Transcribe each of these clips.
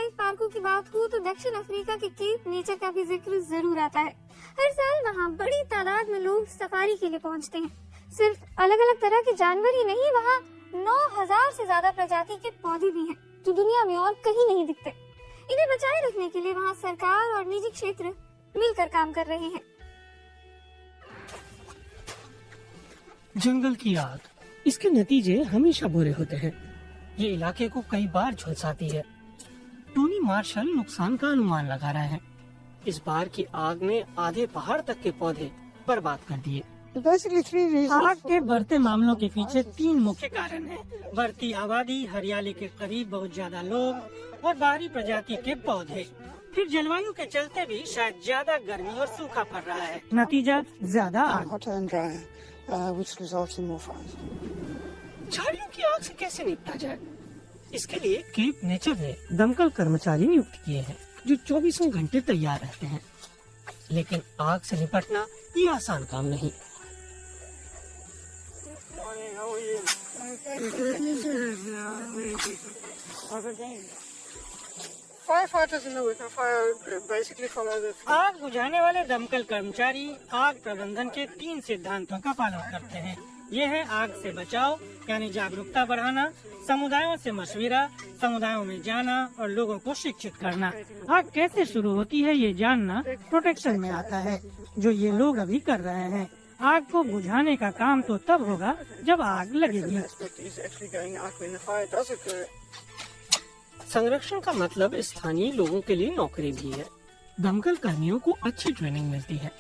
Life पार्कों की बात हो तो दक्षिण अफ्रीका के केप नेचर का भी जिक्र जरूर आता है। हर साल वहाँ बड़ी तादाद में लोग सफारी के लिए पहुँचते हैं। सिर्फ अलग अलग तरह के जानवर ही नहीं, वहाँ 9,000 से ज्यादा प्रजाति के पौधे भी हैं जो दुनिया में और कहीं नहीं दिखते। इन्हें बचाए रखने के लिए वहाँ सरकार और निजी क्षेत्र मिलकर काम कर रहे हैं। जंगल की आग, इसके नतीजे हमेशा बुरे होते हैं। ये इलाके को कई बार झुलसाती है। टोनी मार्शल नुकसान का अनुमान लगा रहे हैं। इस बार की आग ने आधे पहाड़ तक के पौधे बर्बाद कर दिए। आग के बढ़ते मामलों के पीछे 3 मुख्य कारण हैं। बढ़ती आबादी, हरियाली के करीब बहुत ज्यादा लोग और बाहरी प्रजाति के पौधे। फिर जलवायु के चलते भी शायद ज्यादा गर्मी और सूखा पड़ रहा है। नतीजा ज्यादा आग। झाड़ियों की आग से कैसे निपटा जाए, इसके लिए केप नेचर ने दमकल कर्मचारी नियुक्त किए हैं जो 24 घंटे तैयार रहते हैं। लेकिन आग से निपटना ये आसान काम नहीं। आग बुझाने वाले दमकल कर्मचारी आग प्रबंधन के 3 सिद्धांतों का पालन करते हैं। ये है आग से बचाव यानी जागरूकता बढ़ाना, समुदायों से मशविरा, समुदायों में जाना और लोगों को शिक्षित करना। आग कैसे शुरू होती है ये जानना प्रोटेक्शन में आता है, जो ये लोग अभी कर रहे हैं। आग को बुझाने का काम तो तब होगा जब आग लगेगी। संरक्षण का मतलब स्थानीय लोगों के लिए नौकरी भी है। दमकल कर्मियों को अच्छी ट्रेनिंग मिलती है।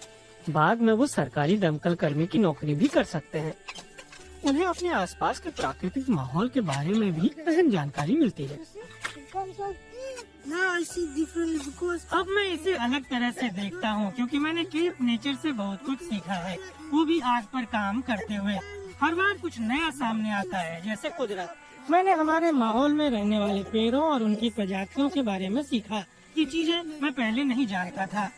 बाद में वो सरकारी दमकल कर्मी की नौकरी भी कर सकते हैं। उन्हें अपने आसपास के प्राकृतिक माहौल के बारे में भी अहम जानकारी मिलती है। अब मैं इसे अलग तरह से देखता हूँ क्योंकि मैंने केप नेचर से बहुत कुछ सीखा है, वो भी आग पर काम करते हुए। हर बार कुछ नया सामने आता है, जैसे कुदरत। मैंने हमारे माहौल में रहने वाले पेड़ों और उनकी प्रजातियों के बारे में सीखा। ये चीजें मैं पहले नहीं जानता था।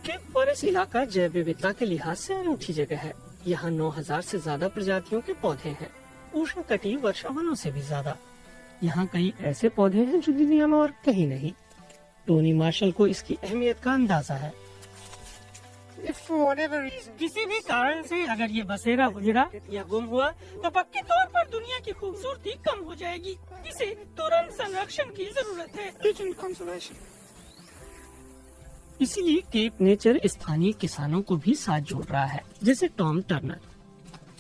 केप फॉरेस्ट इलाका जैव विविधता के लिहाज से अनूठी जगह है। यहाँ 9,000 से ज्यादा प्रजातियों के पौधे हैं, उष्णकटिबंधीय वर्षावनों से भी ज्यादा। यहाँ कई ऐसे पौधे हैं जो दुनिया में और कहीं नहीं। टोनी मार्शल को इसकी अहमियत का अंदाजा है। किसी भी कारण से अगर ये बसेरा उजड़ा या गुम हुआ तो पक्के तौर पर दुनिया की खूबसूरती कम हो जाएगी। इसे तुरंत संरक्षण की जरूरत है। इसीलिए केप नेचर स्थानीय किसानों को भी साथ जोड़ रहा है, जैसे टॉम टर्नर।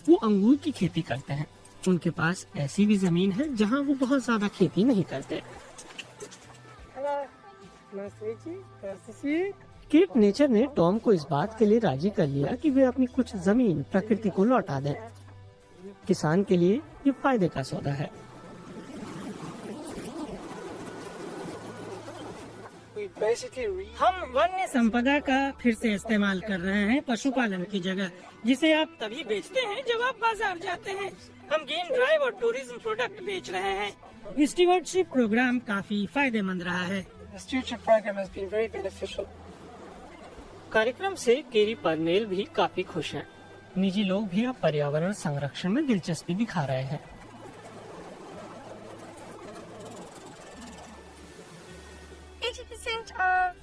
वो अंगूर की खेती करते हैं। उनके पास ऐसी भी जमीन है जहाँ वो बहुत ज्यादा खेती नहीं करते। केप नेचर ने टॉम को इस बात के लिए राजी कर लिया कि वे अपनी कुछ जमीन प्रकृति को लौटा दें। किसान के लिए ये फायदे का सौदा है। हम वन्य संपदा का फिर से इस्तेमाल कर रहे हैं पशुपालन की जगह, जिसे आप तभी बेचते हैं जब आप बाजार जाते हैं। हम गेम ड्राइव और टूरिज्म प्रोडक्ट बेच रहे हैं। स्टीवर्डशिप प्रोग्राम काफी फायदेमंद रहा है। कार्यक्रम से केरी पर्नेल भी काफी खुश हैं। निजी लोग भी अब पर्यावरण संरक्षण में दिलचस्पी दिखा रहे हैं।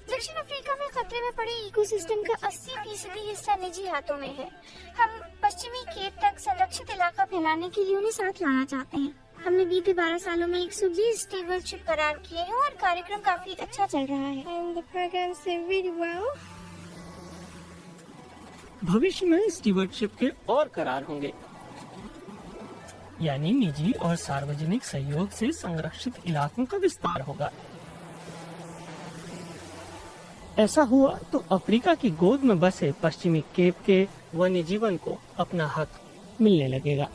दक्षिण अफ्रीका में खतरे में पड़े इकोसिस्टम का 80% हिस्सा निजी हाथों में है। हम पश्चिमी केप तक संरक्षित इलाका फैलाने के लिए उन्हें साथ लाना चाहते हैं। हमने बीते 12 सालों में 120 स्टीवर्डशिप करार किए हैं और कार्यक्रम काफी अच्छा चल रहा है। भविष्य में स्टीवर्डशिप के और करार होंगे, यानी निजी और सार्वजनिक सहयोग से संरक्षित इलाकों का विस्तार होगा। ऐसा हुआ तो अफ्रीका की गोद में बसे पश्चिमी केप के वन्य जीवन को अपना हक मिलने लगेगा।